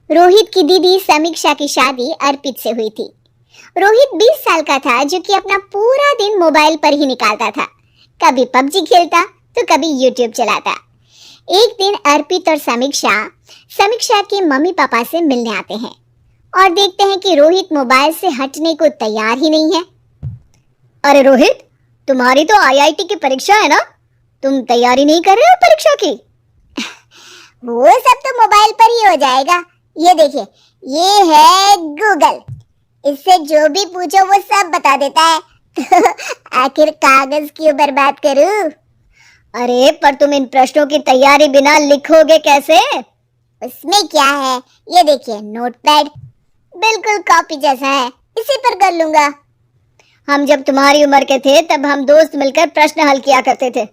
रोहित की दीदी समीक्षा की शादी अर्पित से हुई थी। रोहित 20 साल का था, जो कि अपना पूरा दिन मोबाइल पर ही निकालता था। कभी पबजी खेलता तो कभी यूट्यूब चलाता। एक दिन अर्पित और समीक्षा समीक्षा के मम्मी पापा से मिलने आते हैं और देखते हैं कि रोहित मोबाइल से हटने को तैयार ही नहीं है। अरे रोहित, तुम्हारी तो आईआईटी की परीक्षा है ना? तुम तैयारी नहीं कर रहे हो परीक्षा की? वो सब तो मोबाइल पर ही हो जाएगा। ये देखिए, ये है गूगल। इससे जो भी पूछो वो सब बता देता है। तो आखिर कागज क्यों बर्बाद करूं? अरे पर तुम इन प्रश्नों की तैयारी बिना लिखोगे कैसे? उसमें क्या है, ये देखिए नोटपैड, बिल्कुल कॉपी जैसा है, इसी पर कर लूंगा। हम जब तुम्हारी उम्र के थे तब हम दोस्त मिलकर प्रश्न हल किया करते थे।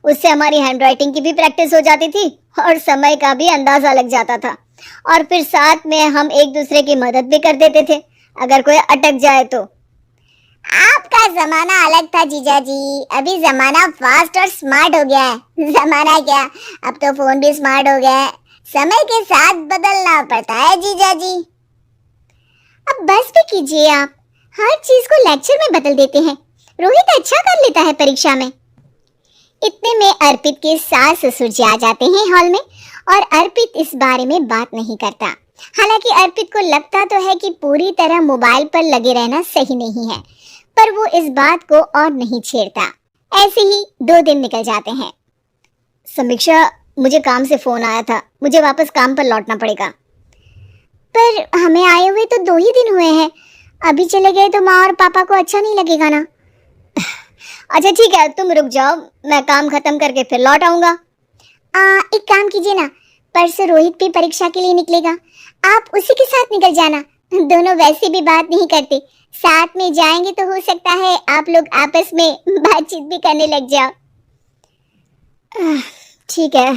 उससे हमारी हैंडराइटिंग की भी प्रैक्टिस हो जाती थी और समय का भी अंदाजा लग जाता था। और फिर साथ में हम एक दूसरे की मदद भी कर देते थे अगर कोई अटक जाए तो। आपका जमाना अलग था जीजा जी, अभी जमाना फास्ट और स्मार्ट हो गया है। जमाना क्या, अब तो फोन भी स्मार्ट हो गया है। समय के साथ बदलना पड़ता है जीजा जी। अब बस भी कीजिए, आप हर चीज को लेक्चर में बदल देते हैं। रोहित अच्छा कर लेता है परीक्षा में। इतने में अर्पित के सास ससुर जी आ जाते हैं हॉल में और अर्पित इस बारे में बात नहीं करता। हालांकि अर्पित को लगता तो है कि पूरी तरह मोबाइल पर लगे रहना सही नहीं है, पर वो इस बात को और नहीं छेड़ता। ऐसे ही 2 दिन निकल जाते हैं। समीक्षा, मुझे काम से फोन आया था, मुझे वापस काम पर लौटना पड़ेगा। पर हमें आए हुए तो 2 ही दिन हुए हैं, अभी चले गए तो माँ और पापा को अच्छा नहीं लगेगा ना। अच्छा ठीक है, तुम रुक जाओ, मैं काम खत्म करके फिर लौट आऊंगा। एक काम कीजिए ना, परसों रोहित भी परीक्षा के लिए निकलेगा, आप उसी के साथ निकल जाना। दोनों वैसे भी बात नहीं करते, साथ में जाएंगे तो हो सकता है आप लोग आपस में बातचीत भी करने लग जाओ। ठीक है,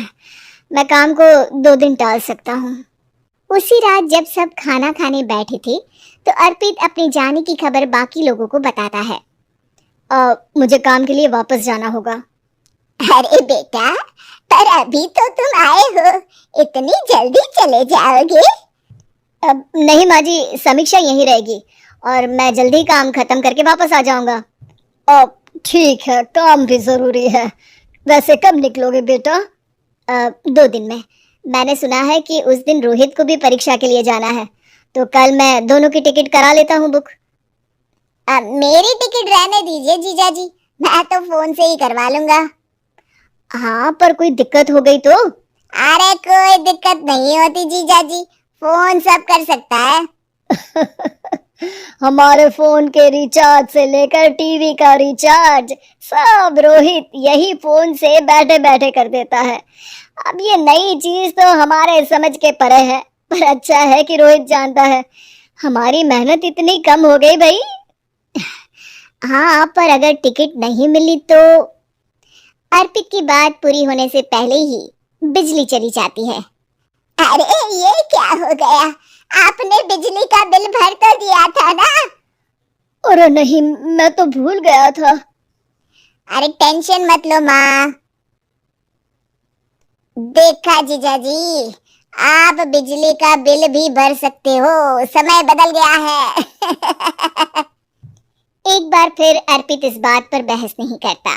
मैं काम को 2 दिन टाल सकता हूँ। उसी रात जब सब खाना खाने बैठे थे तो अर्पित अपने जाने की खबर बाकी लोगों को बताता है। मुझे काम के लिए वापस जाना होगा। अरे बेटा, पर अभी तो तुम आए हो, इतनी जल्दी चले जाओगे? नहीं माँ जी, समीक्षा यहीं रहेगी और मैं जल्दी काम खत्म करके वापस आ जाऊंगा। ठीक है, काम भी जरूरी है। वैसे कब निकलोगे बेटा? 2 दिन में। मैंने सुना है कि उस दिन रोहित को भी परीक्षा के लिए जाना है, तो कल मैं दोनों की टिकट करा लेता हूँ बुक। मेरी टिकट रहने दीजिए जीजा जी, मैं तो फोन से ही करवा लूंगा। हाँ, पर कोई दिक्कत हो गई तो? अरे कोई दिक्कत नहीं होती जीजा जी, फोन सब कर सकता है। हमारे फोन के रिचार्ज से लेकर टीवी का रिचार्ज सब रोहित यही फोन से बैठे बैठे कर देता है। अब ये नई चीज तो हमारे समझ के परे है, पर अच्छा है कि रोहित जानता है। हमारी मेहनत इतनी कम हो गई भाई। हाँ, पर अगर टिकट नहीं मिली तो? अर्पित की बात पूरी होने से पहले ही बिजली चली जाती है। अरे ये क्या हो गया, आपने बिजली का बिल भर तो दिया था ना? अरे नहीं, मैं तो भूल गया था। अरे टेंशन मत लो माँ। देखा जीजा जी, आप बिजली का बिल भी भर सकते हो, समय बदल गया है। एक बार फिर अर्पित इस बात पर बहस नहीं करता।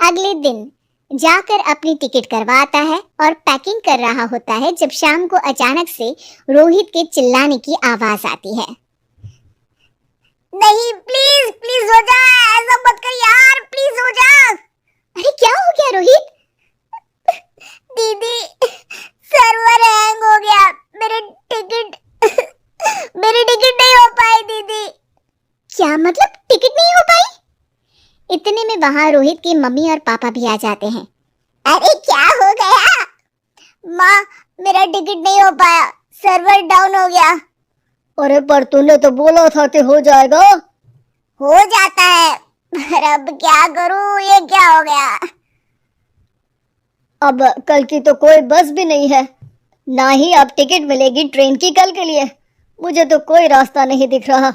अगले दिन जाकर अपनी टिकट करवाता है और पैकिंग कर रहा होता है जब शाम को अचानक से रोहित के चिल्लाने की आवाज आती है। नहीं, प्लीज प्लीज हो जा, ऐसा मत कर यार, प्लीज हो जा। अरे क्या हो गया रोहित? दीदी, सर्वर हैंग हो गया, मेरी टिकट नहीं हो पाई दीदी। क्या मतलब टिकट नहीं हो पाई? इतने में वहां रोहित की मम्मी और पापा भी आ जाते हैं। अरे क्या हो गया? माँ, मेरा टिकट नहीं हो पाया, सर्वर डाउन हो गया। अरे पर तूने तो बोला था कि हो जाएगा। हो जाता है, पर अब क्या करूं, ये क्या हो गया? अब कल की तो कोई बस भी नहीं है, ना ही अब टिकट मिलेगी ट्रेन की कल के लिए। मुझे तो कोई रास्ता नहीं दिख रहा।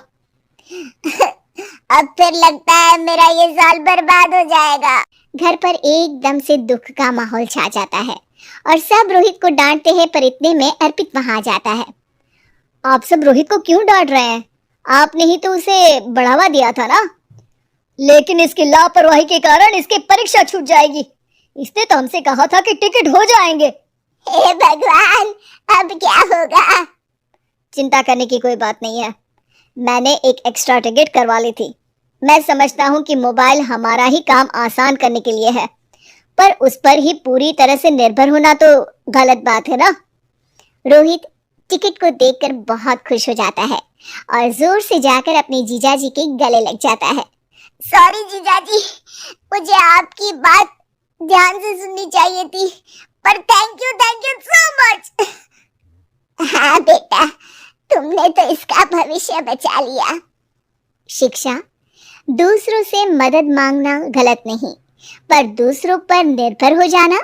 अब फिर लगता है मेरा ये साल बर्बाद हो जाएगा। घर पर एकदम से दुख का माहौल छा जाता है और सब रोहित को डांटते हैं, पर इतने में अर्पित वहां आ जाता है। आप सब रोहित को क्यों डांट रहे हैं? आपने ही तो उसे बढ़ावा दिया था ना। लेकिन इसकी लापरवाही के कारण इसकी परीक्षा छूट जाएगी। इसने तो हमसे कहा था कि टिकट हो जाएंगे। हे भगवान, अब क्या होगा? चिंता करने की कोई बात नहीं है, मैंने एक एक्स्ट्रा टिकट करवा ली थी। मैं समझता हूँ कि मोबाइल हमारा ही काम आसान करने के लिए है, पर उस पर ही पूरी तरह से निर्भर होना तो गलत बात है ना। रोहित टिकट को देखकर बहुत खुश हो जाता है और जोर से जाकर अपने जीजाजी के गले लग जाता है। सॉरी जीजाजी, मुझे आपकी बात ध्यान से सुननी चाहिए थी, पर थैंक यू सो मच। हाँ बेटा, तुमने तो इसका भविष्य बचा लिया। शिक्षा, दूसरों से मदद मांगना गलत नहीं, पर दूसरों पर निर्भर हो जाना